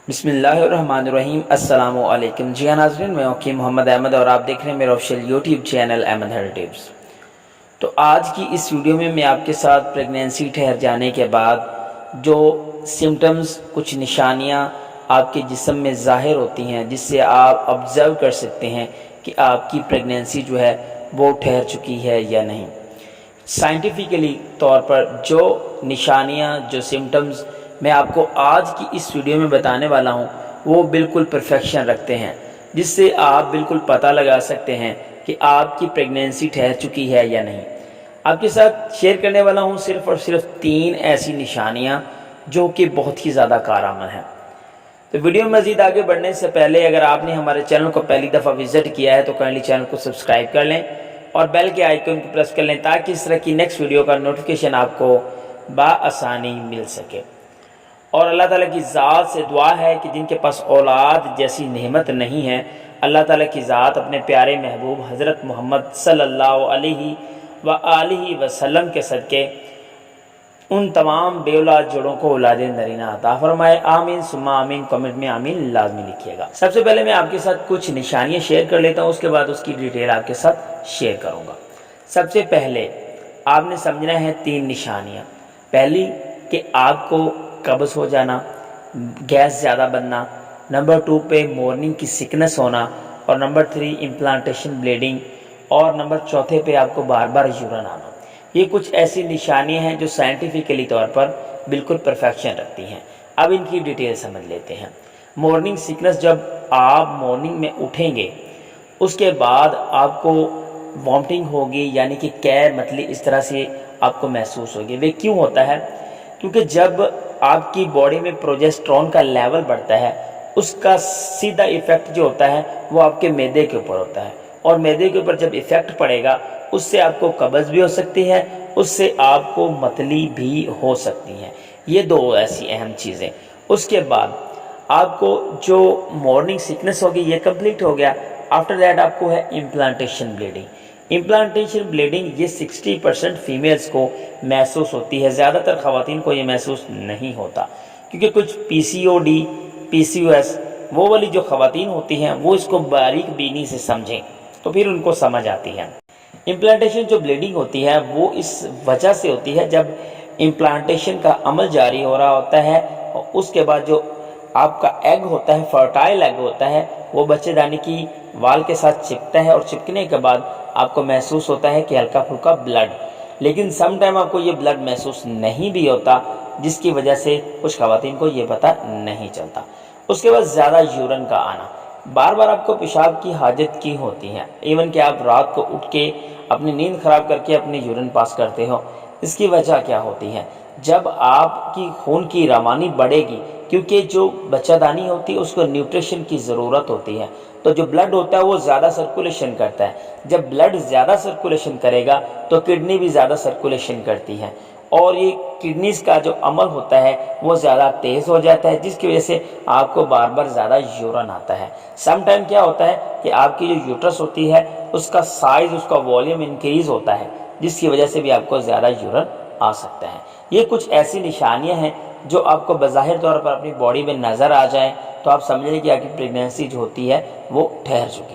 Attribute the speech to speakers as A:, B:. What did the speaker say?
A: बिस्मिल्लाहिर्रहमानिर्रहीम। अस्सलामु अलैकुम। जी हाँ नाज़रीन, मैं वकील मोहम्मद अहमद और आप देख रहे हैं मेरा official YouTube channel Ahmad health tips. तो आज की इस वीडियो में मैं आपके साथ प्रेगनेंसी ठहर जाने के बाद जो सिम्टम्स, कुछ निशानियाँ आपके जिस्म में ज़ाहिर होती हैं जिससे आप ऑब्ज़र्व कर सकते हैं कि आपकी प्रेगनेंसी जो है वो ठहर चुकी है या नहीं। साइंटिफिकली तौर पर जो निशानियाँ, जो सिम्टम्स मैं आपको आज की इस वीडियो में बताने वाला हूँ वो बिल्कुल परफेक्शन रखते हैं, जिससे आप बिल्कुल पता लगा सकते हैं कि आपकी प्रेगनेंसी ठहर चुकी है या नहीं। आपके साथ शेयर करने वाला हूँ सिर्फ़ और सिर्फ 3 ऐसी निशानियाँ जो कि बहुत ही ज़्यादा कारआमद हैं। तो वीडियो में मज़ीद आगे बढ़ने से पहले अगर आपने हमारे चैनल को पहली दफ़ा विज़िट किया है तो काइंडली चैनल को सब्सक्राइब कर लें और बेल के आइकन को प्रेस कर लें ताकि इस तरह की नेक्स्ट वीडियो का नोटिफिकेशन आपको बाआसानी मिल सके। और अल्लाह ताला की ज़ात से दुआ है कि जिनके पास औलाद जैसी नेमत नहीं है, अल्लाह ताला की ज़ात अपने प्यारे महबूब हज़रत मोहम्मद सल्लल्लाहु अलैहि वसल्लम के सदक़े उन तमाम बेऔलाद जोड़ों को औलाद नरीना अता फरमाए। आमीन सुम्मा आमीन। कमेंट में आमीन लाजमी लिखिएगा। सबसे पहले मैं आपके साथ कुछ निशानियाँ शेयर कर लेता हूँ, उसके बाद उसकी डिटेल आपके साथ शेयर करूँगा। सबसे पहले आपने समझना है 3 निशानियाँ। पहली कि आपको कब्ज़ हो जाना, गैस ज़्यादा बनना, नंबर 2 पे मॉर्निंग की सिकनेस होना, और नंबर 3 इम्प्लांटेशन ब्लीडिंग, और नंबर 4 पे आपको बार बार यूरिन आना। ये कुछ ऐसी निशानियां हैं जो साइंटिफिकली तौर पर बिल्कुल परफेक्शन रखती हैं। अब इनकी डिटेल समझ लेते हैं। मॉर्निंग सिकनेस, जब आप मॉर्निंग में उठेंगे उसके बाद आपको वॉमिटिंग होगी, यानी कि कै मतली इस तरह से आपको महसूस होगी। वे क्यों होता है? क्योंकि जब आपकी बॉडी में प्रोजेस्टेरोन का लेवल बढ़ता है उसका सीधा इफ़ेक्ट जो होता है वो आपके मैदे के ऊपर होता है, और मैदे के ऊपर जब इफ़ेक्ट पड़ेगा उससे आपको कब्ज़ भी हो सकती है, उससे आपको मतली भी हो सकती है। ये 2 ऐसी अहम चीज़ें। उसके बाद आपको जो मॉर्निंग सिकनेस होगी ये कंप्लीट हो गया। आफ्टर दैट आपको है इम्प्लांटेशन ब्लीडिंग। इम्प्लांटेशन ब्लीडिंग ये 60% फीमेल्स को महसूस होती है, ज़्यादातर ख़वातीन को ये महसूस नहीं होता, क्योंकि कुछ PCOD, PCOS वो वाली जो ख़वातीन होती हैं वो इसको बारीक बीनी से समझें तो फिर उनको समझ आती है। इम्प्लांटेशन जो ब्लीडिंग होती है वो इस वजह से होती है जब इम्प्लांटेशन का अमल जारी हो रहा होता है और उसके बाद जो आपका एग होता है, फर्टाइल एग होता है, वो बच्चेदानी की वाल के साथ चिपकता है, और चिपकने के बाद आपको महसूस होता है कि हल्का फुल्का ब्लड, लेकिन सम टाइम आपको ये ब्लड महसूस नहीं भी होता, जिसकी वजह से कुछ ख़वातीन को ये पता नहीं चलता। उसके बाद ज़्यादा यूरिन का आना, बार बार आपको पेशाब की हाजत की होती है, इवन कि आप रात को उठ के अपनी नींद ख़राब करके अपनी यूरिन पास करते हो। इसकी वजह क्या होती है? जब आपकी खून की रवानी बढ़ेगी, क्योंकि जो बच्चादानी होती है उसको न्यूट्रिशन की ज़रूरत होती है, तो जो ब्लड होता है वो ज़्यादा सर्कुलेशन करता है। जब ब्लड ज़्यादा सर्कुलेशन करेगा तो किडनी भी ज़्यादा सर्कुलेशन करती है, और ये किडनीज का जो अमल होता है वो ज़्यादा तेज़ हो जाता है, जिसकी वजह से आपको बार बार ज़्यादा यूरिन आता है। सम टाइम क्या होता है कि आपकी जो यूट्रस होती है उसका साइज़, उसका वॉल्यूम इंक्रीज़ होता है, जिसकी वजह से भी आपको ज़्यादा यूरिन आ सकता है। ये कुछ ऐसी निशानियां हैं जो आपको बज़ाहिर तौर पर अपनी बॉडी में नज़र आ जाए तो आप समझ लें कि आपकी प्रेगनेंसी जो होती है वो ठहर चुकी है।